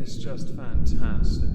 It's just fantastic.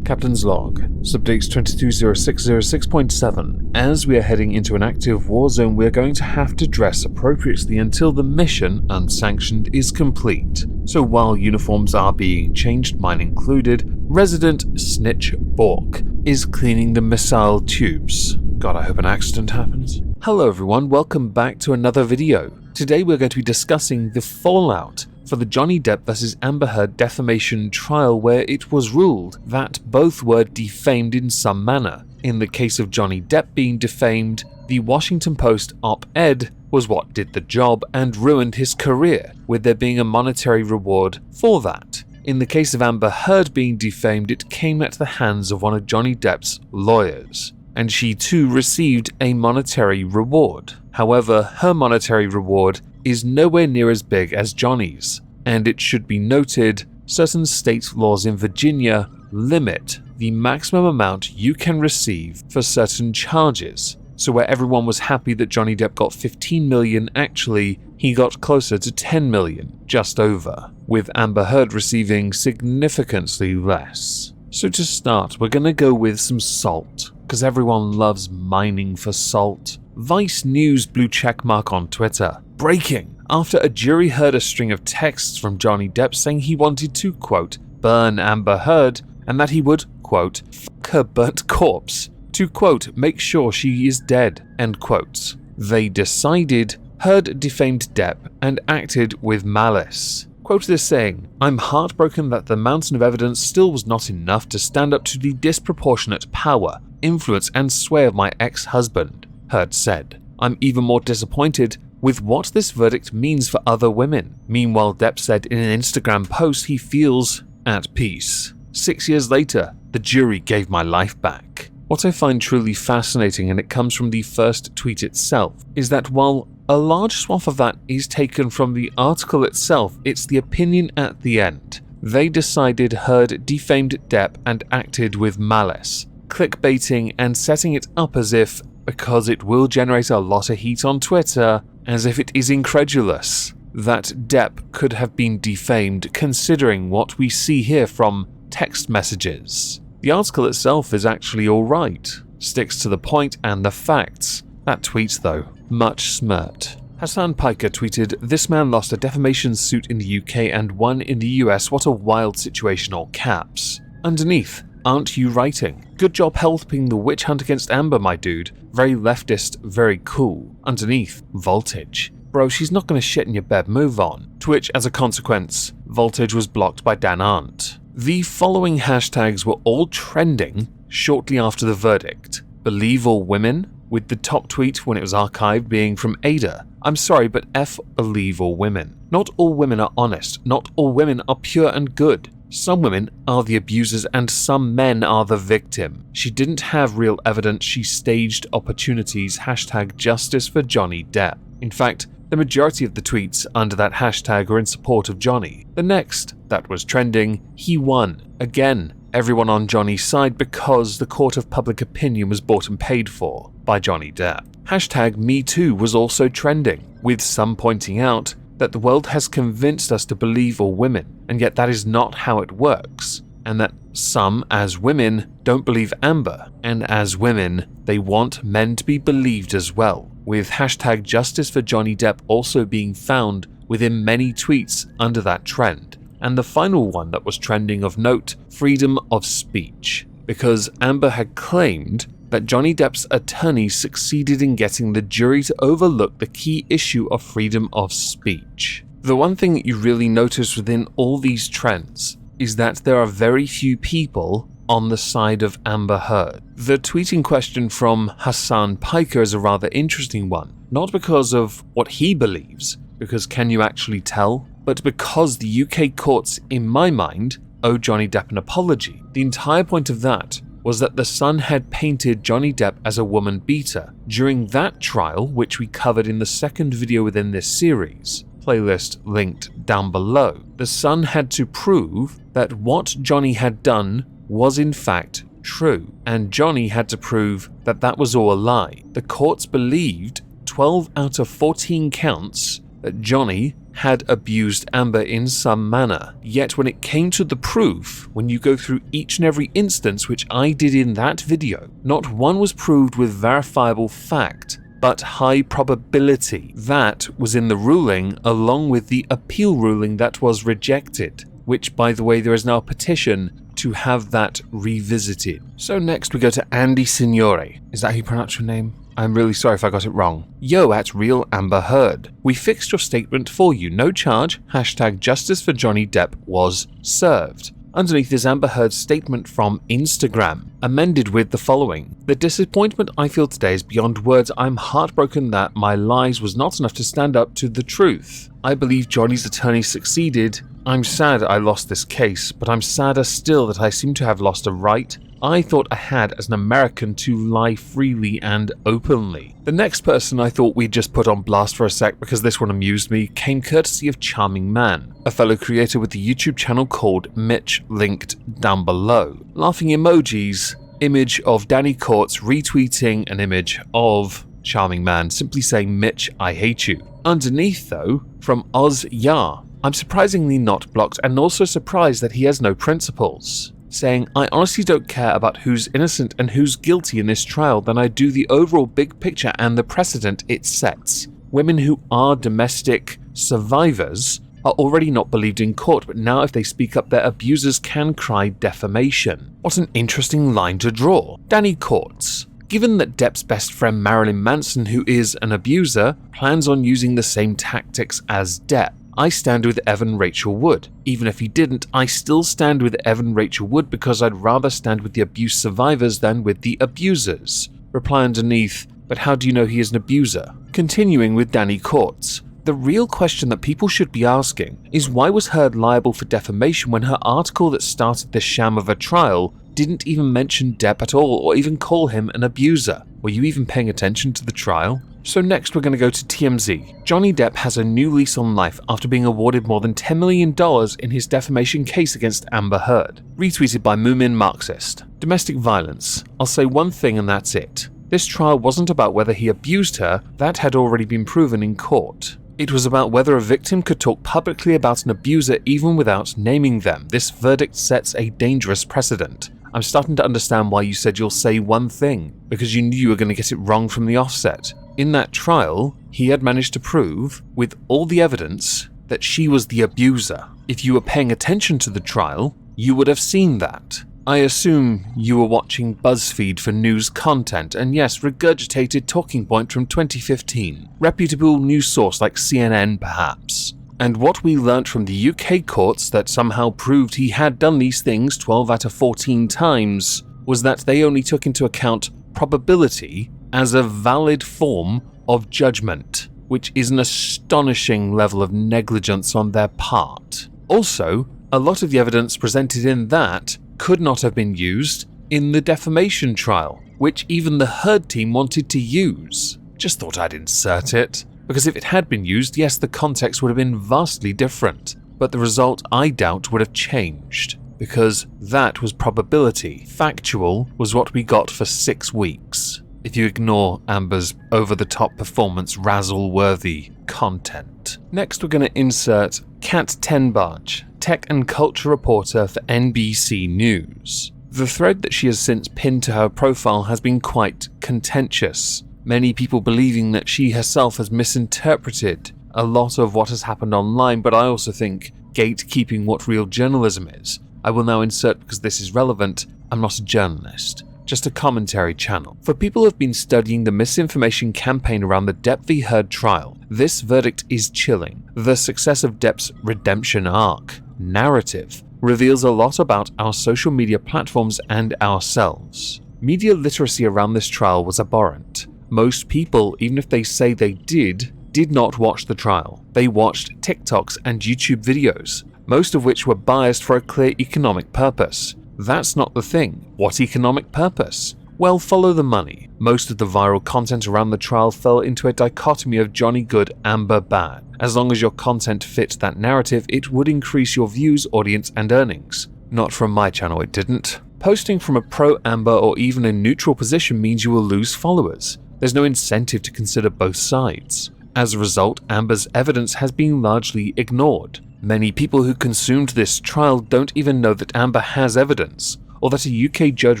Captain's Log, Subdates 220606.7. As we are heading into an active war zone, we are going to have to dress appropriately until the mission, unsanctioned, is complete. So while uniforms are being changed, mine included, resident Snitch Bork is cleaning the missile tubes. God, I hope an accident happens. Hello everyone, welcome back to another video. Today we're going to be discussing the fallout for the Johnny Depp vs. Amber Heard defamation trial, where it was ruled that both were defamed in some manner. In the case of Johnny Depp being defamed, the Washington Post op-ed was what did the job and ruined his career, with there being a monetary reward for that. In the case of Amber Heard being defamed, it came at the hands of one of Johnny Depp's lawyers, and she too received a monetary reward. However, her monetary reward is nowhere near as big as Johnny's, and it should be noted, certain state laws in Virginia limit the maximum amount you can receive for certain charges. So where everyone was happy that Johnny Depp got 15 million, actually he got closer to 10 million, just over, with Amber Heard receiving significantly less. So to start, we're gonna go with some salt, because everyone loves mining for salt. Vice News blue checkmark on Twitter. Breaking! After a jury heard a string of texts from Johnny Depp saying he wanted to, quote, burn Amber Heard, and that he would, quote, fuck her burnt corpse, to, quote, make sure she is dead, end quotes. They decided Heard defamed Depp and acted with malice. Quoted as saying, I'm heartbroken that the mountain of evidence still was not enough to stand up to the disproportionate power, influence and sway of my ex-husband, Heard said. I'm even more disappointed with what this verdict means for other women. Meanwhile, Depp said in an Instagram post he feels at peace. 6 years later, the jury gave my life back. What I find truly fascinating, and it comes from the first tweet itself, is that while a large swath of that is taken from the article itself, it's the opinion at the end. They decided Heard defamed Depp and acted with malice, clickbaiting and setting it up as if, because it will generate a lot of heat on Twitter, as if it is incredulous that Depp could have been defamed, considering what we see here from text messages. The article itself is actually alright, sticks to the point and the facts. That tweet though, much smirked. Hassan Piker tweeted, this man lost a defamation suit in the UK and one in the US, what a wild situation, all caps. Underneath, aren't you writing? Good job helping the witch hunt against Amber, my dude. Very leftist, very cool. Underneath, voltage. Bro, she's not gonna shit in your bed, move on. To which, as a consequence, voltage was blocked by Dan Arndt. The following hashtags were all trending shortly after the verdict. Believe all women, with the top tweet when it was archived being from Ada. I'm sorry, but F believe all women. Not all women are honest, not all women are pure and good. Some women are the abusers and some men are the victim. She didn't have real evidence, she staged opportunities, hashtag justice for Johnny Depp. In fact, the majority of the tweets under that hashtag are in support of Johnny. The next that was trending, he won. Again, everyone on Johnny's side because the court of public opinion was bought and paid for by Johnny Depp. Hashtag Me Too was also trending, with some pointing out that the world has convinced us to believe all women, and yet that is not how it works, and that some, as women, don't believe Amber, and as women, they want men to be believed as well, with hashtag justice for Johnny Depp also being found within many tweets under that trend. And the final one that was trending of note, freedom of speech, because Amber had claimed that Johnny Depp's attorney succeeded in getting the jury to overlook the key issue of freedom of speech. The one thing that you really notice within all these trends is that there are very few people on the side of Amber Heard. The tweet in question from Hassan Piker is a rather interesting one, not because of what he believes, because can you actually tell? But because the UK courts, in my mind, owe Johnny Depp an apology. The entire point of that was that The Sun had painted Johnny Depp as a woman beater. During that trial, which we covered in the second video within this series, playlist linked down below, The Sun had to prove that what Johnny had done was in fact true, and Johnny had to prove that that was all a lie. The courts believed 12 out of 14 counts that Johnny had abused Amber in some manner. Yet when it came to the proof, when you go through each and every instance, which I did in that video, not one was proved with verifiable fact, but high probability. That was in the ruling, along with the appeal ruling that was rejected, which, by the way, there is now a petition to have that revisited. So next we go to Andy Signore. Is that how you pronounce your name? I'm really sorry if I got it wrong. Yo, at Real Amber Heard. We fixed your statement for you. No charge. # justice for Johnny Depp was served. Underneath is Amber Heard's statement from Instagram, amended with the following. The disappointment I feel today is beyond words. I'm heartbroken that my lies was not enough to stand up to the truth. I believe Johnny's attorney succeeded. I'm sad I lost this case, but I'm sadder still that I seem to have lost a right I thought I had as an American to lie freely and openly. The next person I thought we'd just put on blast for a sec because this one amused me came courtesy of Charming Man, a fellow creator with the YouTube channel called Mitch, linked down below. Laughing emojis, image of Danny Courts retweeting an image of Charming Man, simply saying, Mitch, I hate you. Underneath though, from Oz Yar, I'm surprisingly not blocked and also surprised that he has no principles, saying, I honestly don't care about who's innocent and who's guilty in this trial than I do the overall big picture and the precedent it sets. Women who are domestic survivors are already not believed in court, but now if they speak up, their abusers can cry defamation. What an interesting line to draw. Danny Courts. Given that Depp's best friend Marilyn Manson, who is an abuser, plans on using the same tactics as Depp, I stand with Evan Rachel Wood. Even if he didn't, I still stand with Evan Rachel Wood because I'd rather stand with the abuse survivors than with the abusers. Reply underneath, but how do you know he is an abuser? Continuing with Danny Courts. The real question that people should be asking is why was Heard liable for defamation when her article that started this sham of a trial didn't even mention Depp at all or even call him an abuser? Were you even paying attention to the trial? So next we're going to go to TMZ. Johnny Depp has a new lease on life after being awarded more than $10 million in his defamation case against Amber Heard. Retweeted by Moomin Marxist. Domestic violence. I'll say one thing and that's it. This trial wasn't about whether he abused her, that had already been proven in court. It was about whether a victim could talk publicly about an abuser even without naming them. This verdict sets a dangerous precedent. I'm starting to understand why you said you'll say one thing, because you knew you were going to get it wrong from the offset. In that trial, he had managed to prove, with all the evidence, that she was the abuser. If you were paying attention to the trial, you would have seen that. I assume you were watching BuzzFeed for news content, and yes, regurgitated talking point from 2015. Reputable news source like CNN, perhaps. And what we learnt from the UK courts that somehow proved he had done these things 12 out of 14 times was that they only took into account probability as a valid form of judgment, which is an astonishing level of negligence on their part. Also, a lot of the evidence presented in that could not have been used in the defamation trial, which even the Heard team wanted to use. Just thought I'd insert it, because if it had been used, yes, the context would have been vastly different, but the result, I doubt, would have changed, because that was probability. Factual was what we got for 6 weeks, if you ignore Amber's over-the-top performance razzle-worthy content. Next we're going to insert Kat Tenbarge, tech and culture reporter for NBC News. The thread that she has since pinned to her profile has been quite contentious, many people believing that she herself has misinterpreted a lot of what has happened online, but I also think gatekeeping what real journalism is. I will now insert, because this is relevant, I'm not a journalist, just a commentary channel. For people who have been studying the misinformation campaign around the Depp v. Heard trial, this verdict is chilling. The success of Depp's redemption arc, narrative, reveals a lot about our social media platforms and ourselves. Media literacy around this trial was abhorrent. Most people, even if they say they did not watch the trial. They watched TikToks and YouTube videos, most of which were biased for a clear economic purpose. That's not the thing. What economic purpose? Well, follow the money. Most of the viral content around the trial fell into a dichotomy of Johnny good, Amber bad. As long as your content fit that narrative, it would increase your views, audience, and earnings. Not from my channel, it didn't. Posting from a pro-Amber or even a neutral position means you will lose followers. There's no incentive to consider both sides. As a result, Amber's evidence has been largely ignored. Many people who consumed this trial don't even know that Amber has evidence, or that a UK judge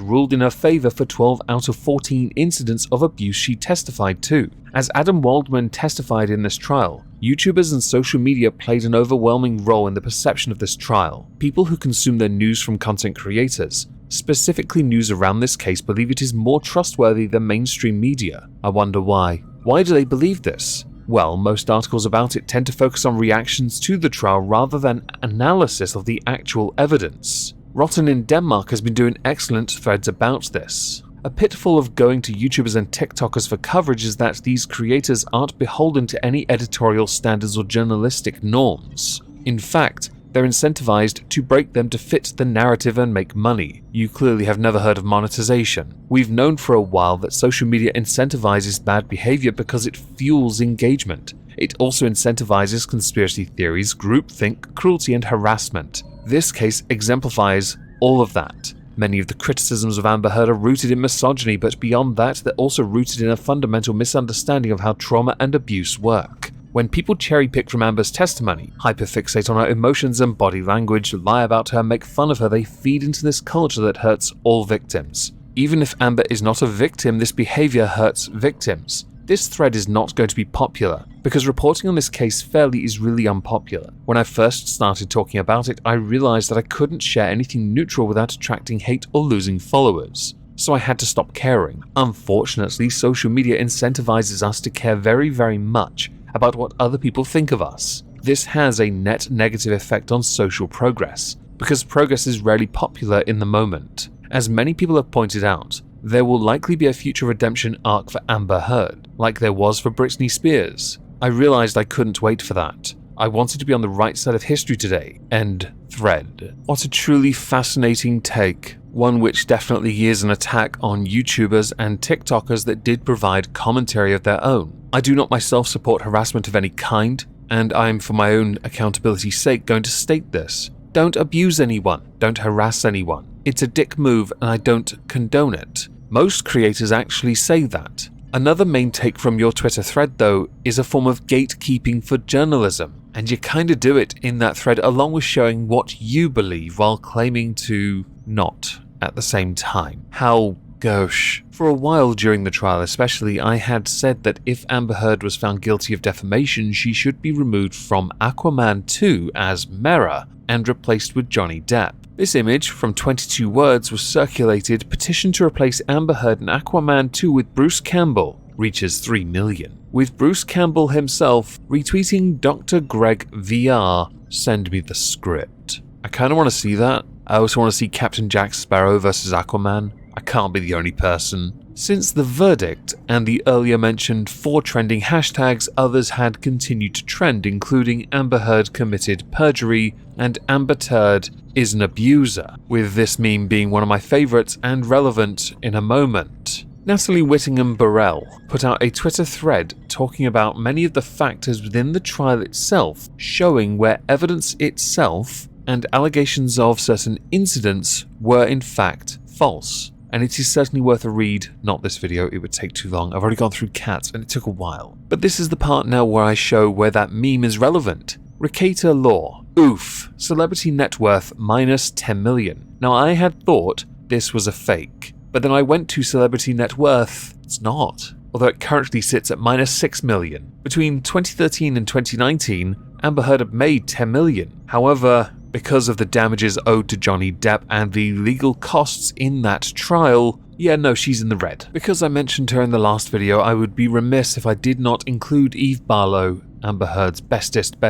ruled in her favour for 12 out of 14 incidents of abuse she testified to. As Adam Waldman testified in this trial, YouTubers and social media played an overwhelming role in the perception of this trial. People who consume their news from content creators, specifically news around this case, believe it is more trustworthy than mainstream media. I wonder why. Why do they believe this? Well, most articles about it tend to focus on reactions to the trial rather than analysis of the actual evidence. Rotten in Denmark has been doing excellent threads about this. A pitfall of going to YouTubers and TikTokers for coverage is that these creators aren't beholden to any editorial standards or journalistic norms. In fact, they're incentivized to break them to fit the narrative and make money. You clearly have never heard of monetization. We've known for a while that social media incentivizes bad behavior because it fuels engagement. It also incentivizes conspiracy theories, groupthink, cruelty, and harassment. This case exemplifies all of that. Many of the criticisms of Amber Heard are rooted in misogyny, but beyond that, they're also rooted in a fundamental misunderstanding of how trauma and abuse work. When people cherry-pick from Amber's testimony, hyperfixate on her emotions and body language, lie about her, make fun of her, they feed into this culture that hurts all victims. Even if Amber is not a victim, this behavior hurts victims. This thread is not going to be popular, because reporting on this case fairly is really unpopular. When I first started talking about it, I realized that I couldn't share anything neutral without attracting hate or losing followers. So I had to stop caring. Unfortunately, social media incentivizes us to care very, very much about what other people think of us. This has a net negative effect on social progress, because progress is rarely popular in the moment. As many people have pointed out, there will likely be a future redemption arc for Amber Heard, like there was for Britney Spears. I realized I couldn't wait for that. I wanted to be on the right side of history today. End thread. What a truly fascinating take. One which definitely is an attack on YouTubers and TikTokers that did provide commentary of their own. I do not myself support harassment of any kind, and I'm, for my own accountability's sake, going to state this. Don't abuse anyone. Don't harass anyone. It's a dick move and I don't condone it. Most creators actually say that. Another main take from your Twitter thread, though, is a form of gatekeeping for journalism. And you kinda do it in that thread along with showing what you believe while claiming to not at the same time. How gauche. For a while during the trial especially, I had said that if Amber Heard was found guilty of defamation, she should be removed from Aquaman 2 as Mera and replaced with Johnny Depp. This image, from 22 words, was circulated. Petition to replace Amber Heard in Aquaman 2 with Bruce Campbell reaches 3 million. With Bruce Campbell himself retweeting Dr. Greg VR, send me the script. I kinda wanna see that. I also wanna see Captain Jack Sparrow versus Aquaman. I can't be the only person. Since the verdict and the earlier mentioned 4 trending hashtags, others had continued to trend, including Amber Heard committed perjury and Amber Turd is an abuser, with this meme being one of my favorites and relevant in a moment. Natalie Whittingham-Burrell put out a Twitter thread talking about many of the factors within the trial itself, showing where evidence itself and allegations of certain incidents were in fact false. And it is certainly worth a read. Not this video, it would take too long. I've already gone through cats and it took a while. But this is the part now where I show where that meme is relevant. Ricata Law. Oof. Celebrity net worth minus 10 million. Now I had thought this was a fake, but then I went to celebrity net worth. It's not. Although it currently sits at minus 6 million. Between 2013 and 2019, Amber Heard had made 10 million. However, because of the damages owed to Johnny Depp and the legal costs in that trial, yeah, no, she's in the red. Because I mentioned her in the last video, I would be remiss if I did not include Eve Barlow, Amber Heard's best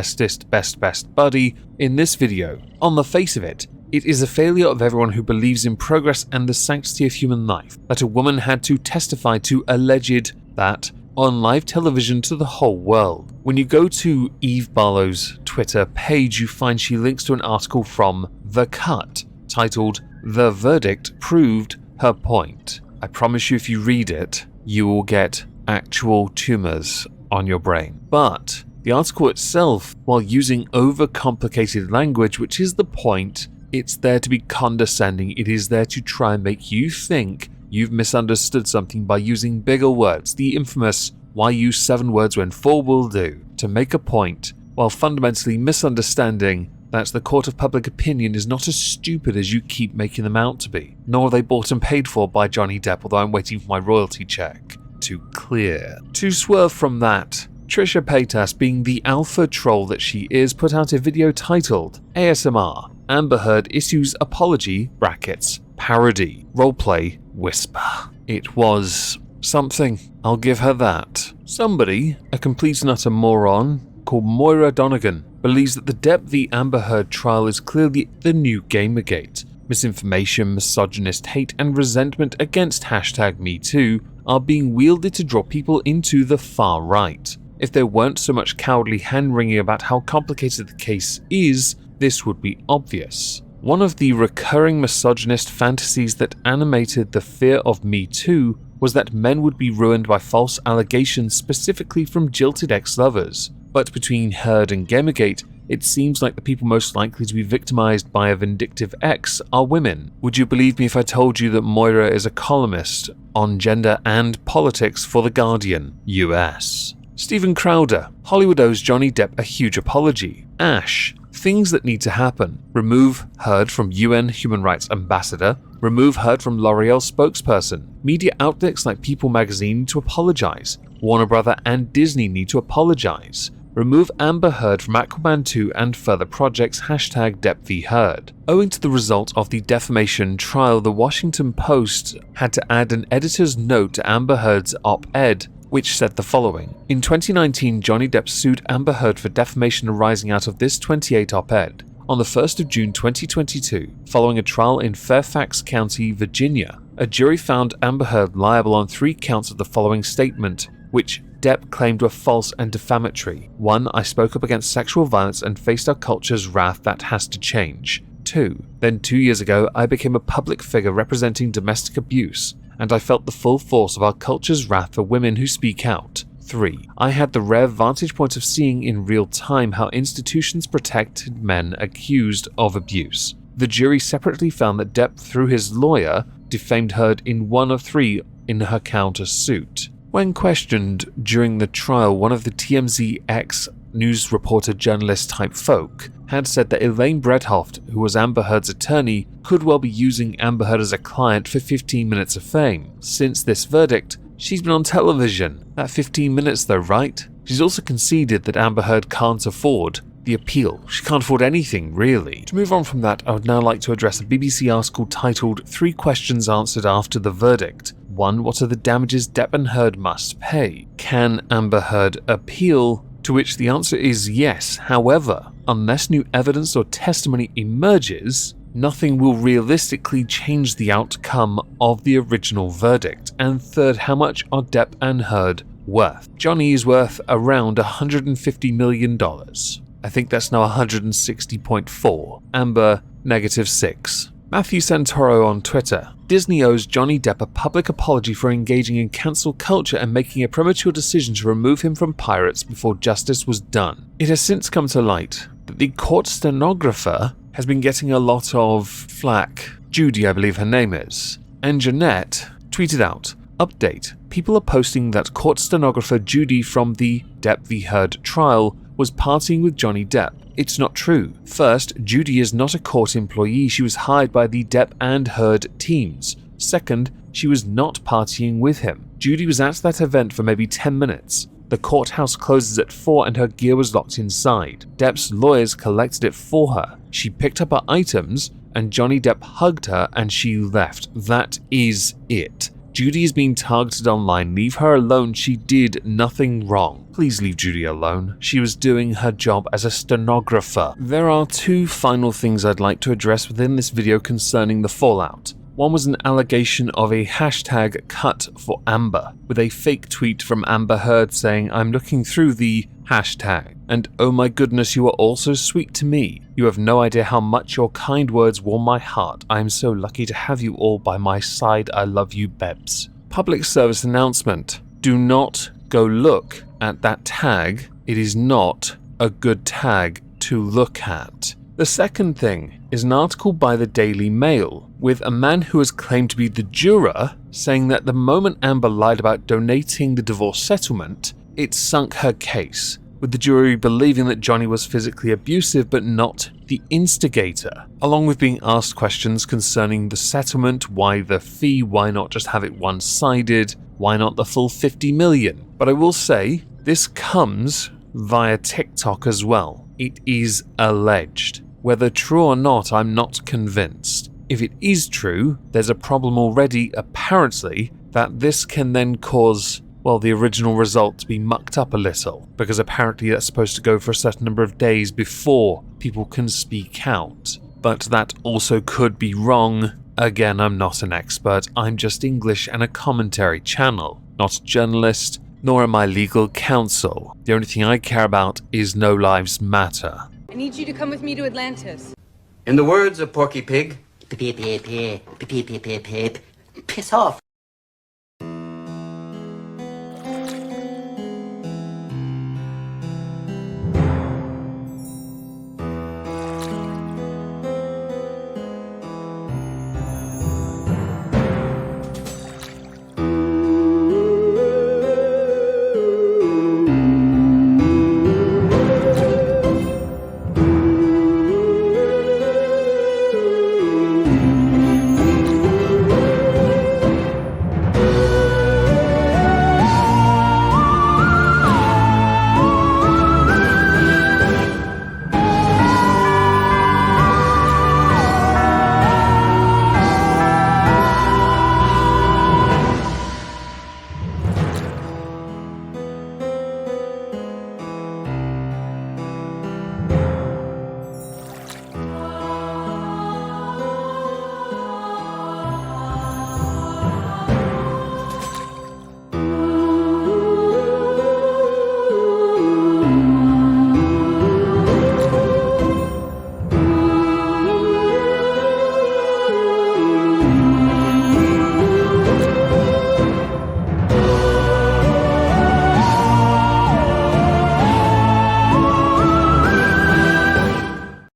buddy, in this video. On the face of it, it is a failure of everyone who believes in progress and the sanctity of human life that a woman had to testify to alleged that on live television to the whole world. When you go to Eve Barlow's Twitter page, you find she links to an article from The Cut titled "The Verdict Proved Her Point." I promise you, if you read it, you will get actual tumors on your brain. But the article itself, while using overcomplicated language, which is the point, it's there to be condescending. It is there to try and make you think you've misunderstood something by using bigger words, the infamous Why use 7 words when 4 will do? To make a point, while fundamentally misunderstanding that the court of public opinion is not as stupid as you keep making them out to be, nor are they bought and paid for by Johnny Depp, although I'm waiting for my royalty check to clear. To swerve from that, Trisha Paytas, being the alpha troll that she is, put out a video titled ASMR, Amber Heard Issues Apology, parody, roleplay, whisper. It was something, I'll give her that. Somebody, a complete and utter moron, called Moira Donegan, believes that the Depp v Amber Heard trial is clearly the new Gamergate. Misinformation, misogynist hate, and resentment against #MeToo are being wielded to draw people into the far right. If there weren't so much cowardly hand-wringing about how complicated the case is, this would be obvious. One of the recurring misogynist fantasies that animated the fear of Me Too was that men would be ruined by false allegations, specifically from jilted ex-lovers. But between Heard and Gamergate, it seems like the people most likely to be victimized by a vindictive ex are women. Would you believe me if I told you that Moira is a columnist on gender and politics for The Guardian, US? Stephen Crowder, Hollywood owes Johnny Depp a huge apology. Ash, things that need to happen. Remove Heard from UN Human Rights Ambassador. Remove Heard from L'Oreal spokesperson. Media outlets like People magazine need to apologize. Warner Brother and Disney need to apologize. Remove Amber Heard from Aquaman 2 and further projects #Depp v Heard. Owing to the result of the defamation trial, the Washington Post had to add an editor's note to Amber Heard's op-ed, which said the following. In 2019, Johnny Depp sued Amber Heard for defamation arising out of this 28 op-ed. On the 1st of June 2022, following a trial in Fairfax County, Virginia, a jury found Amber Heard liable on 3 counts of the following statement, which Depp claimed were false and defamatory. 1. I spoke up against sexual violence and faced our culture's wrath that has to change. 2. Then 2 years ago, I became a public figure representing domestic abuse, and I felt the full force of our culture's wrath for women who speak out. 3. I had the rare vantage point of seeing in real time how institutions protected men accused of abuse. The jury separately found that Depp, through his lawyer, defamed Heard in 1 of 3 in her counter-suit. When questioned during the trial, one of the TMZ ex-news reporter journalist type folk had said that Elaine Bredhoft, who was Amber Heard's attorney, could well be using Amber Heard as a client for 15 minutes of fame. Since this verdict, she's been on television. That 15 minutes though, right? She's also conceded that Amber Heard can't afford the appeal. She can't afford anything, really. To move on from that, I would now like to address a BBC article titled 3 Questions Answered After the Verdict. 1. What are the damages Depp and Heard must pay? Can Amber Heard appeal? To which the answer is yes. However, unless new evidence or testimony emerges, nothing will realistically change the outcome of the original verdict. And 3rd, how much are Depp and Heard worth? Johnny is worth around $150 million. I think that's now 160.4. Amber, -6. Matthew Santoro on Twitter. Disney owes Johnny Depp a public apology for engaging in cancel culture and making a premature decision to remove him from Pirates before justice was done. It has since come to light that the court stenographer has been getting a lot of flack. Judy, I believe her name is. And Jeanette tweeted out, update, people are posting that court stenographer Judy from the Depp v Heard trial was partying with Johnny Depp. It's not true. First, Judy is not a court employee. She was hired by the Depp and Heard teams. Second, she was not partying with him. Judy was at that event for maybe 10 minutes. The courthouse closes at 4 and her gear was locked inside. Depp's lawyers collected it for her. She picked up her items and Johnny Depp hugged her and she left. That is it. Judy is being targeted online. Leave her alone. She did nothing wrong. Please leave Judy alone. She was doing her job as a stenographer. There are 2 final things I'd like to address within this video concerning the fallout. One was an allegation of a hashtag cut for Amber, with a fake tweet from Amber Heard saying, I'm looking through the hashtag, and oh my goodness, you are all so sweet to me. You have no idea how much your kind words warm my heart. I am so lucky to have you all by my side. I love you, Bebs. Public service announcement. Do not go look at that tag. It is not a good tag to look at. The second thing is an article by the Daily Mail with a man who has claimed to be the juror saying that the moment Amber lied about donating the divorce settlement, it sunk her case, with the jury believing that Johnny was physically abusive but not the instigator, along with being asked questions concerning the settlement, why the fee, why not just have it one-sided, why not the full 50 million. But I will say, this comes via TikTok as well. It is alleged. Whether true or not, I'm not convinced. If it is true, there's a problem already, apparently, that this can then cause, well, the original result to be mucked up a little, because apparently that's supposed to go for a certain number of days before people can speak out. But that also could be wrong. Again, I'm not an expert, I'm just English and a commentary channel, not a journalist, nor am I legal counsel. The only thing I care about is no lives matter. I need you to come with me to Atlantis. In the words of Porky Pig, piss off.